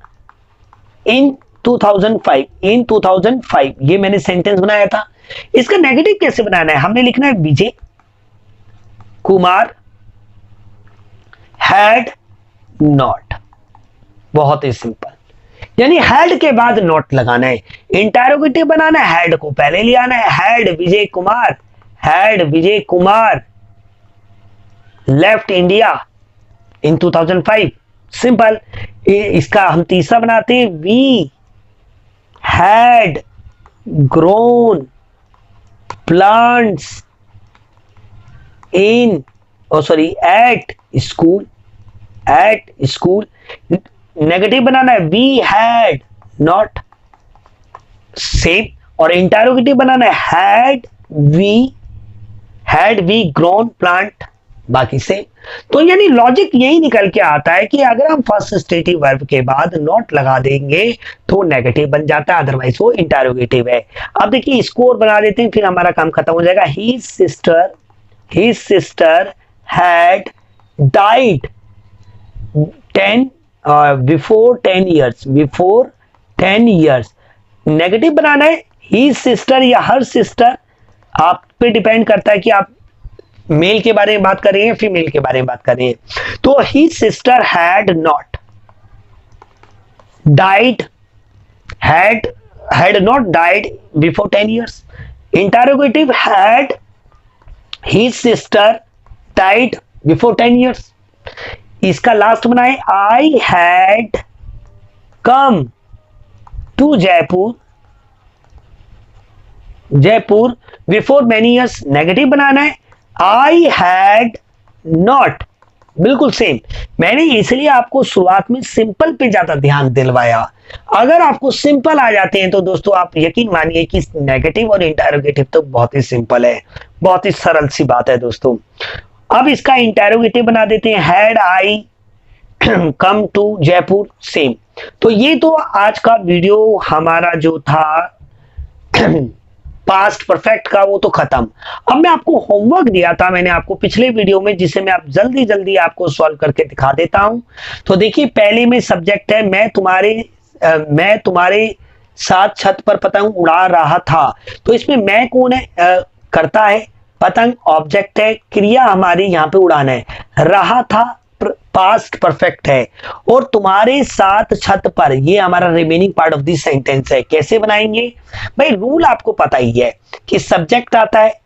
इन 2005, ये मैंने सेंटेंस बनाया था। इसका नेगेटिव कैसे बनाना है, हमने लिखना है विजय कुमार हैड नॉट, बहुत ही सिंपल, यानी हैड के बाद नॉट लगाना है। इंटरोगेटिव बनाना है, हैड को पहले ले आना है, had Vijay Kumar left India in 2005, simple. इसका हम तीसरा बनाते हैं, we had grown plants in at school, negative बनाना है, वी हैड नॉट, सेम। और इंटरोगेटिव बनाना है, हैड वी ग्रोन प्लांट, बाकी से। तो यानी लॉजिक यही निकल के आता है कि अगर हम फर्स्ट स्टेटिव वर्ब के बाद नॉट लगा देंगे तो नेगेटिव बन जाता है, अदरवाइज वो इंटरोगेटिव है। अब देखिए स्कोर बना देते हैं, फिर हमारा काम खत्म हो जाएगा। His sister had died 10 before 10 years, before 10 years. Negative बनाना है, ही सिस्टर या हर सिस्टर, आप पे डिपेंड करता है कि आप मेल के बारे में बात कर रहे हैं फीमेल के बारे में बात कर रहे हैं। तो he sister had not died, had not died before 10 years. Interrogative, had his sister died before 10 years. इसका लास्ट बनाए, I had come to Jaipur before many years. Negative बनाना है, I had not, बिल्कुल सेम। मैंने इसलिए आपको शुरुआत में सिंपल पे ज्यादा ध्यान दिलवाया। अगर आपको सिंपल आ जाते हैं तो दोस्तों आप यकीन मानिए कि नेगेटिव और इंटरोगेटिव तो बहुत ही सिंपल है, बहुत ही सरल सी बात है दोस्तों। अब इसका इंटरोगेटिव बना देते हैं, had I come to Jaipur, same. तो ये तो आज का वीडियो हमारा जो था पास्ट परफेक्ट का, वो तो खत्म। अब मैं आपको होमवर्क दिया था मैंने आपको पिछले वीडियो में, जिसे मैं आप जल्दी जल्दी आपको सॉल्व करके दिखा देता हूं। तो देखिए, पहले में सब्जेक्ट है, मैं तुम्हारे साथ छत पर पतंग उड़ा रहा था। तो इसमें मैं कौन है, करता है, पतंग ऑब्जेक्ट है, क्रिया हमारी यहाँ पे उड़ाना है, रहा था पास्ट परफेक्ट है, और तुम्हारे साथ छत पर, ये हमारा remaining part of this sentence है। कैसे बनाएंगे भाई, रूल आपको पता ही है कि सब्जेक्ट आता है,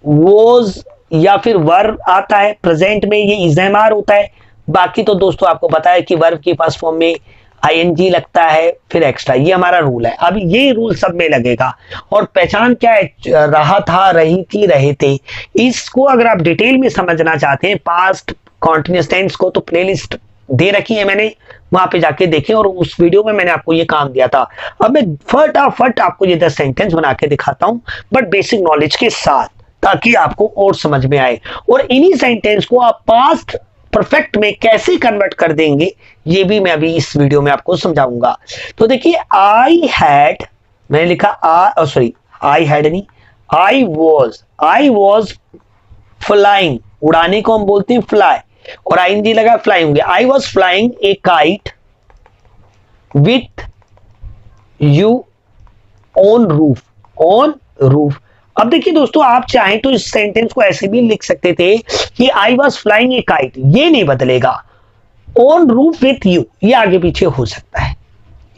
वॉज या फिर वर्ब आता है, प्रेजेंट में ये इज़ेमार होता है। बाकी तो दोस्तों आपको पता है कि वर्ब के पास फॉर्म में आईएनजी लगता है, फिर एक्स्ट्रा, ये हमारा रूल है। अब ये रूल सब में लगेगा। और पहचान क्या है, रहा था, रही थी, रहे थे। इसको अगर आप डिटेल में समझना चाहते हैं पास्ट कॉन्टिन्यूअस टेंस को, तो प्लेलिस्ट दे रखी है मैंने, वहां पे जाके देखें, और उस वीडियो में मैंने आपको ये काम दिया था। अब मैं फटाफट आपको ये 10 सेंटेंस बना के दिखाता हूं, बट बेसिक नॉलेज के साथ, ताकि आपको और समझ में आए। और इन्हीं सेंटेंस को आप पास्ट परफेक्ट में कैसे कन्वर्ट कर देंगे, ये भी मैं अभी इस वीडियो में आपको समझाऊंगा। तो देखिए, आई हैड, मैंने लिखा आई हैड नहीं, आई वॉज फ्लाइंग, उड़ाने को हम बोलते हैं फ्लाई, और आईएनजी लगा, फ्लाइंग हो गया। I was flying A kite with you on roof. अब देखिए दोस्तों, आप चाहें तो इस सेंटेंस को ऐसे भी लिख सकते थे कि I was flying A kite, ये नहीं बदलेगा। ऑन रूफ विथ यू, ये आगे पीछे हो सकता है,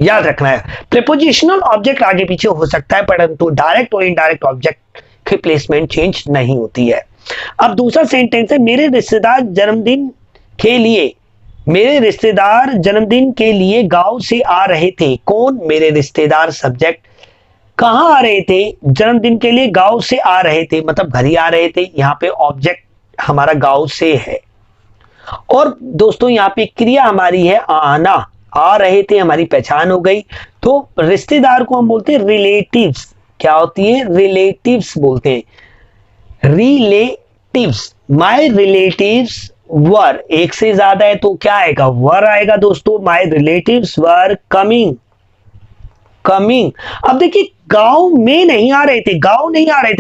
याद रखना है। प्रीपोजिशनल ऑब्जेक्ट आगे पीछे हो सकता है, परंतु डायरेक्ट और इनडायरेक्ट ऑब्जेक्ट की प्लेसमेंट चेंज नहीं होती है। अब दूसरा सेंटेंस है, मेरे रिश्तेदार जन्मदिन के लिए गांव से आ रहे थे। कौन, मेरे रिश्तेदार, सब्जेक्ट। कहां आ रहे थे, जन्मदिन के लिए गांव से आ रहे थे, मतलब घर ही आ रहे थे। यहाँ पे ऑब्जेक्ट हमारा गांव से है, और दोस्तों यहाँ पे क्रिया हमारी है आना, आ रहे थे हमारी पहचान हो गई। तो रिश्तेदार को हम बोलते हैं रिलेटिव्स। क्या होती है, रिलेटिव्स बोलते हैं, रिलेटिव्स। माय रिलेटिव्स वर, एक से ज्यादा है तो क्या आएगा, वर आएगा दोस्तों। My relatives were coming. अब देखिए, गांव में नहीं आ रहे थे,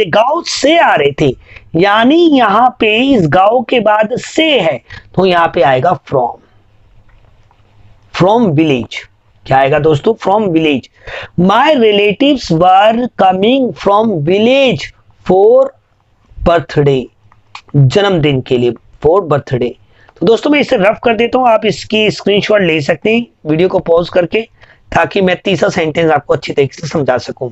गांव से आ रहे थे, यानी यहां पे इस गांव के बाद से है, तो यहां पे आएगा फ्रॉम विलेज। क्या आएगा दोस्तों, from village. My relatives were coming from village for birthday, जन्मदिन के लिए, फॉर बर्थडे। तो दोस्तों मैं इसे रफ कर देता हूं, आप इसकी स्क्रीनशॉट ले सकते हैं वीडियो को पॉज करके, ताकि मैं तीसरा सेंटेंस आपको अच्छी तरीके से समझा सकूं।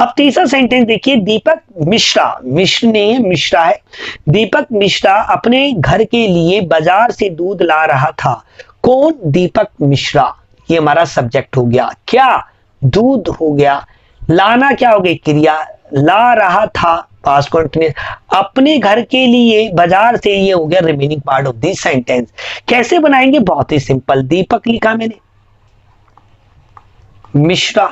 अब तीसरा सेंटेंस देखिए, दीपक मिश्रा, मिश्र नहीं है, मिश्रा है। दीपक मिश्रा अपने घर के लिए बाजार से दूध ला रहा था। कौन, दीपक मिश्रा, ये हमारा सब्जेक्ट हो गया। क्या, दूध हो गया। लाना क्या हो गई, क्रिया, ला रहा था पास्ट कंटिन्यूअस। अपने घर के लिए बाजार से, ये हो गया remaining part of this sentence. कैसे बनाएंगे, बहुत ही सिंपल। दीपक लिखा मैंने, मिश्रा,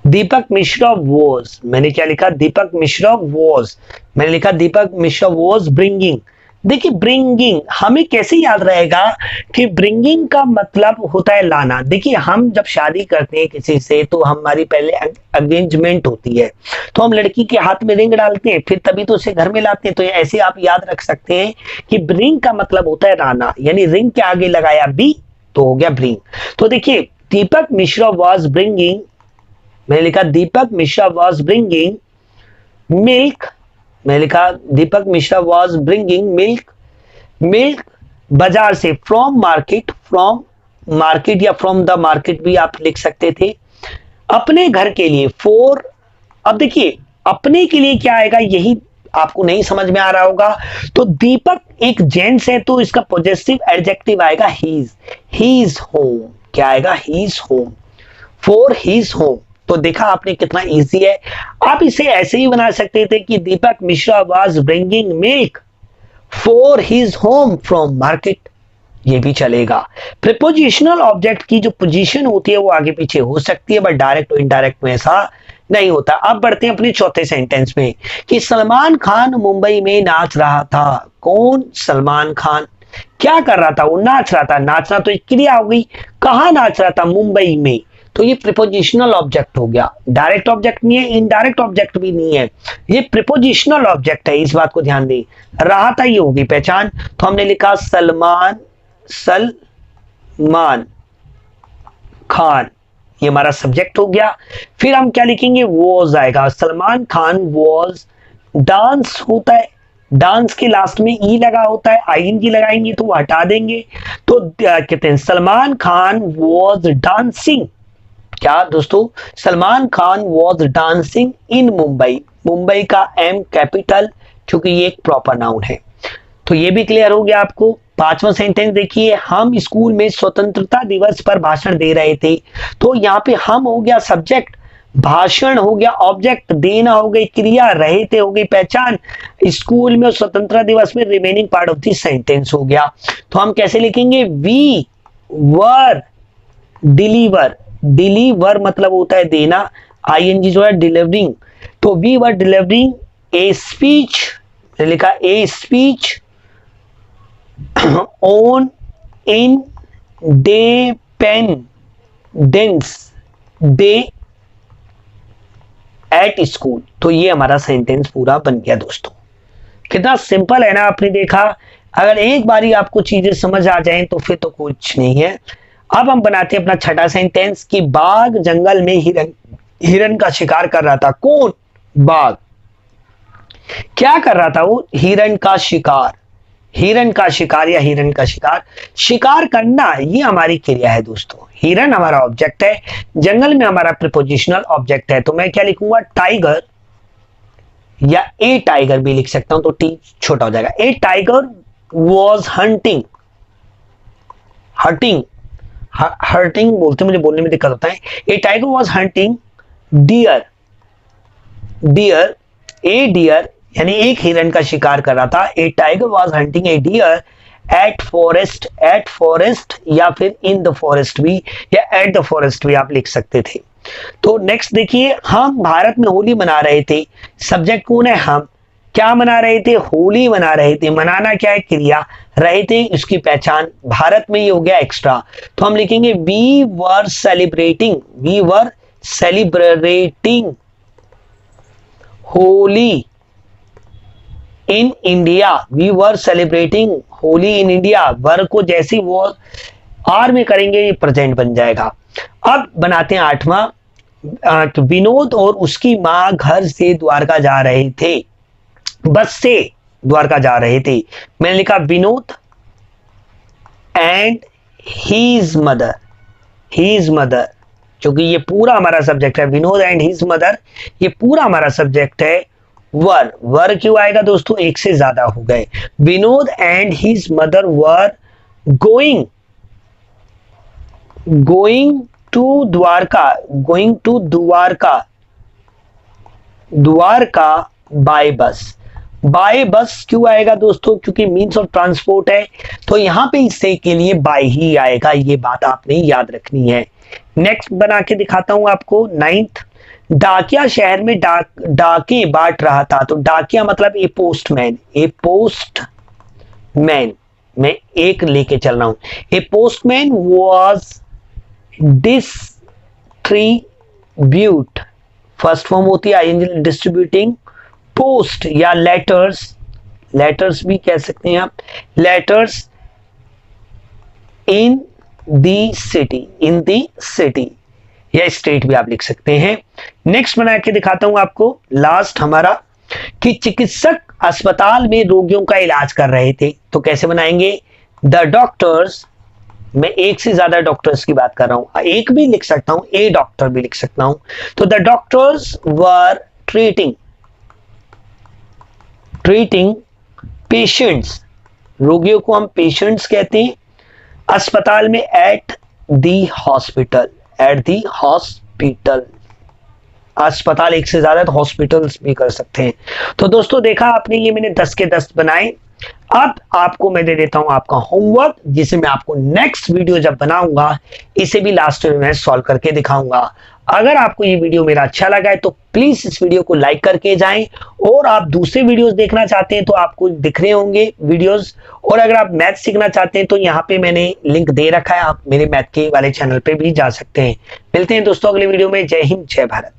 दीपक मिश्रा वॉज, मैंने क्या लिखा, दीपक मिश्रा वॉज, मैंने लिखा दीपक मिश्रा वॉज ब्रिंगिंग, देखिए ब्रिंगिंग हमें कैसे याद रहेगा कि ब्रिंगिंग का मतलब होता है लाना। देखिए हम जब शादी करते हैं किसी से तो हमारी पहले एंगेजमेंट होती है, तो हम लड़की के हाथ में रिंग डालते हैं, फिर तभी तो उसे घर में लाते हैं। तो ऐसे आप याद रख सकते हैं कि ब्रिंग का मतलब होता है लाना, यानी रिंग के आगे लगाया बी तो हो गया ब्रिंग। तो देखिए दीपक मिश्रा वॉज ब्रिंगिंग, मैंने लिखा Deepak Mishra was bringing milk, मैं लिखा Deepak Mishra was bringing milk, milk बाजार से, फ्रॉम मार्केट या फ्रॉम द मार्केट भी आप लिख सकते थे, अपने घर के लिए फॉर। अब देखिए अपने के लिए क्या आएगा, यही आपको नहीं समझ में आ रहा होगा। तो दीपक एक जेंट्स है तो इसका पॉजेसिव एडजेक्टिव आएगा हीज होम। क्या आएगा, his home, for his home. तो देखा आपने कितना इजी है। आप इसे ऐसे ही बना सकते थे कि Deepak Mishra was bringing milk for his home from market, ये भी चलेगा। प्रीपोजिशनल ऑब्जेक्ट की जो पोजीशन होती है वो आगे पीछे हो सकती है, बट डायरेक्ट और इनडायरेक्ट में ऐसा नहीं होता। अब बढ़ते हैं अपने चौथे सेंटेंस में कि सलमान खान मुंबई में नाच रहा था। कौन, सलमान खान। क्या कर रहा था, वो नाच रहा था। नाचना तो एक क्रिया हो गई, कहां नाच रहा था, मुंबई में। तो ये प्रीपोजिशनल ऑब्जेक्ट हो गया, डायरेक्ट ऑब्जेक्ट नहीं है, इनडायरेक्ट ऑब्जेक्ट भी नहीं है, ये प्रीपोजिशनल ऑब्जेक्ट है, इस बात को ध्यान दें। रहा था ये होगी पहचान, तो हमने लिखा सलमान खान, ये हमारा सब्जेक्ट हो गया। फिर हम क्या लिखेंगे, वॉज आएगा, सलमान खान वॉज। डांस होता है, डांस के लास्ट में ई लगा होता है, आईएनजी लगाएंगे तो वो हटा देंगे। तो कहते हैं सलमान खान वॉज डांसिंग। क्या दोस्तों, Salman Khan was dancing in Mumbai. Mumbai का एम कैपिटल, क्योंकि ये एक प्रॉपर नाउन है। तो ये भी क्लियर हो गया आपको। पांचवा सेंटेंस देखिए, हम स्कूल में स्वतंत्रता दिवस पर भाषण दे रहे थे। तो यहाँ पे हम हो गया सब्जेक्ट, भाषण हो गया ऑब्जेक्ट, देना हो गई क्रिया, रहे थे हो गई पहचान, स्कूल में स्वतंत्रता दिवस में remaining part of the sentence हो गया। तो हम कैसे लिखेंगे, वी वर डिलीवर। डिलीवर मतलब होता है देना, आईएनजी जो है डिलीवरिंग। तो we were delivering a speech, लिखा a speech on Independence Day at school. तो ये हमारा सेंटेंस पूरा बन गया दोस्तों। कितना सिंपल है ना, आपने देखा। अगर एक बारी आपको चीजें समझ आ जाएं तो फिर तो कुछ नहीं है। अब हम बनाते हैं अपना छठा सेंटेंस कि बाघ जंगल में हिरन का शिकार कर रहा था। कौन, बाघ। क्या कर रहा था वो, हिरन का शिकार। हिरन का शिकार या हिरन का शिकार, शिकार करना ये हमारी क्रिया है दोस्तों। हिरन हमारा ऑब्जेक्ट है, जंगल में हमारा प्रीपोजिशनल ऑब्जेक्ट है। तो मैं क्या लिखूंगा, टाइगर, या ए टाइगर भी लिख सकता हूं, तो टी छोटा हो जाएगा। A tiger was hunting, hurting बोलते, मुझे बोलने में दिक्कत होता है। A tiger was hunting deer, deer, a deer यानी एक हिरन का शिकार कर रहा था। A tiger was hunting a deer at forest, at forest या फिर इन द फॉरेस्ट भी, या एट द फॉरेस्ट भी आप लिख सकते थे। तो नेक्स्ट देखिए, हम भारत में होली मना रहे थे। सब्जेक्ट कौन है, हम। क्या मना रहे थे, होली मना रहे थे। मनाना क्या है, क्रिया, रहे थे उसकी पहचान, भारत में ये हो गया एक्स्ट्रा। तो हम लिखेंगे we were celebrating, we were celebrating Holi in India, we were celebrating Holi in India. Were को जैसे वो आर में करेंगे ये प्रेजेंट बन जाएगा। अब बनाते हैं आठवां, तो विनोद और उसकी मां घर से द्वारका जा रहे थे, बस से द्वारका जा रहे थे। मैंने लिखा Vinod and his mother, his mother, क्योंकि ये पूरा हमारा सब्जेक्ट है। विनोद एंड हीज मदर ये पूरा हमारा सब्जेक्ट है। वर, वर क्यों आएगा दोस्तों, एक से ज्यादा हो गए। Vinod and his mother were going to Dwarka, going to Dwarka, Dwarka by bus. By bus क्यों आएगा दोस्तों, क्योंकि मीन्स ऑफ ट्रांसपोर्ट है, तो यहां पे इससे के लिए बाय ही आएगा, ये बात आपने याद रखनी है। नेक्स्ट बना के दिखाता हूं आपको, नाइन्थ, डाकिया शहर में डाके बांट रहा था। तो डाकिया मतलब ए पोस्टमैन, ए पोस्टमैन मैन, मैं एक लेके चल रहा हूं। ए postman was distribute, first form होती है आईएनजी, डिस्ट्रीब्यूटिंग पोस्ट या लेटर्स, लेटर्स भी कह सकते हैं आप, letters in the city, in the city या स्टेट भी आप लिख सकते हैं। नेक्स्ट बना के दिखाता हूं आपको, लास्ट हमारा, कि चिकित्सक अस्पताल में रोगियों का इलाज कर रहे थे, तो कैसे बनाएंगे, द डॉक्टर्स, मैं एक से ज्यादा डॉक्टर्स की बात कर रहा हूं, एक भी लिख सकता हूं, ए डॉक्टर भी लिख सकता हूं, तो the doctors were treating patients, रोगियों को हम पेशेंट्स कहते हैं, अस्पताल में एट दी हॉस्पिटल, अस्पताल एक से ज्यादा, तो हॉस्पिटल्स भी कर सकते हैं। तो दोस्तों देखा आपने, ये मैंने 10 के 10 बनाए। अब आपको मैं दे देता हूं आपका होमवर्क, जिसे मैं आपको नेक्स्ट वीडियो जब बनाऊंगा इसे भी लास्ट में मैं सॉल्व करके दिखाऊंगा। अगर आपको ये वीडियो मेरा अच्छा लगा है तो प्लीज इस वीडियो को लाइक करके जाएं, और आप दूसरे वीडियोस देखना चाहते हैं तो आपको दिख रहे होंगे वीडियोस, और अगर आप मैथ सीखना चाहते हैं तो यहाँ पे मैंने लिंक दे रखा है, आप मेरे मैथ के वाले चैनल पे भी जा सकते हैं। मिलते हैं दोस्तों अगले वीडियो में। जय हिंद, जय भारत।